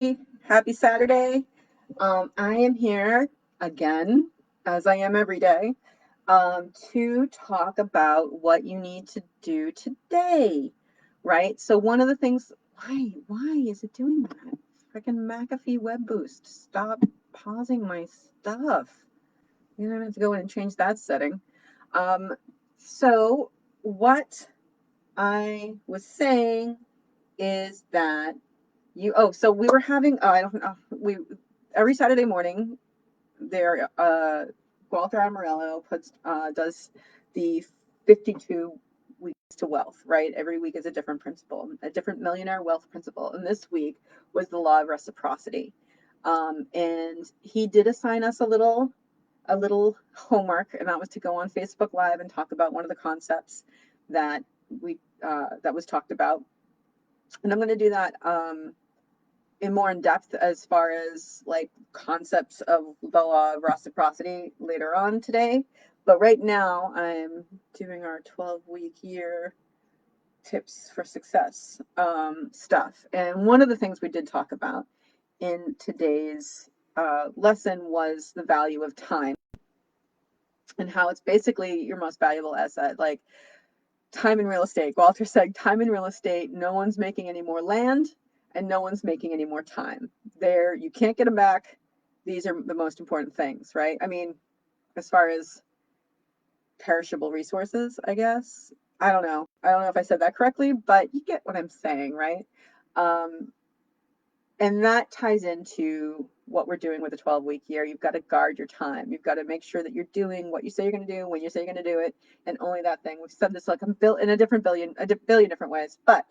Happy Saturday. I am here again, as I am every day, to talk about what you need to do today, right? So one of the things, why is it doing that? Freaking McAfee Web Boost. Stop pausing my stuff. You know, I have to go in and change that setting. Um, so what I was saying is that so we were having, I don't know, every Saturday morning, there, Walter Amarillo does the 52 weeks to wealth, right? Every week is a different principle, a different millionaire wealth principle. And this week was the law of reciprocity. And he did assign us a little homework, and that was to go on Facebook Live and talk about one of the concepts that that was talked about. And I'm going to do that, in more in depth as far as like concepts of the law of reciprocity later on today. But right now, I'm doing our 12-week year tips for success stuff. And one of the things we did talk about in today's lesson was the value of time and how it's basically your most valuable asset. Like time in real estate. Walter said, time in real estate, no one's making any more land and no one's making any more time. You can't get them back. These are the most important things, right? I mean, as far as perishable resources, I guess. I don't know. I don't know if I said that correctly, but you get what I'm saying, right? Um, and that ties into what we're doing with a 12-week year. You've got to guard your time. You've got to make sure that you're doing what you say you're going to do when you say you're going to do it, and only that thing. We've said this like in a billion different ways, but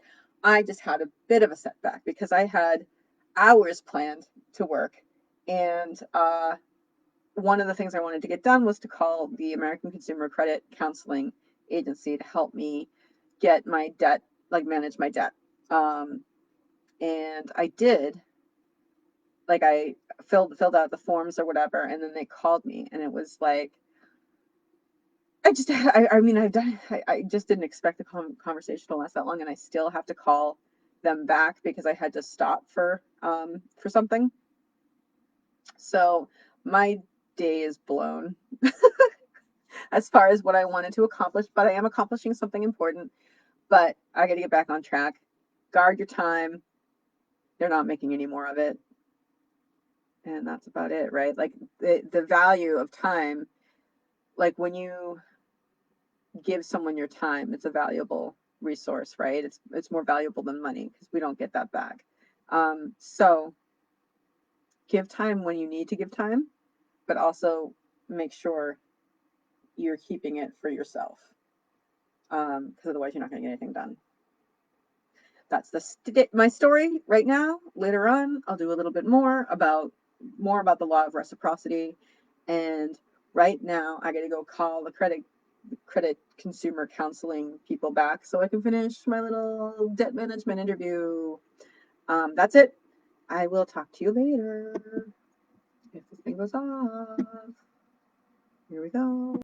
I just had a bit of a setback because I had hours planned to work, and one of the things I wanted to get done was to call the American Consumer Credit Counseling Agency to help me get my debt, like manage my debt. Um, and I did, like I filled out the forms or whatever, and then they called me, and it was like I mean I just didn't expect the conversation to last that long, and I still have to call them back because I had to stop for something. So my day is blown as far as what I wanted to accomplish, but I am accomplishing something important. But I got to get back on track. Guard your time. They're not making any more of it, and that's about it, right? Like the value of time, like when you give someone your time, it's a valuable resource, right? It's more valuable than money because we don't get that back. So give time when you need to give time, but also make sure you're keeping it for yourself, because otherwise you're not going to get anything done. That's my story right now. Later on, I'll do a little bit more about the law of reciprocity. And right now, I got to go call the credit consumer counseling people back so I can finish my little debt management interview. That's it. I will talk to you later if this thing goes off. Here we go.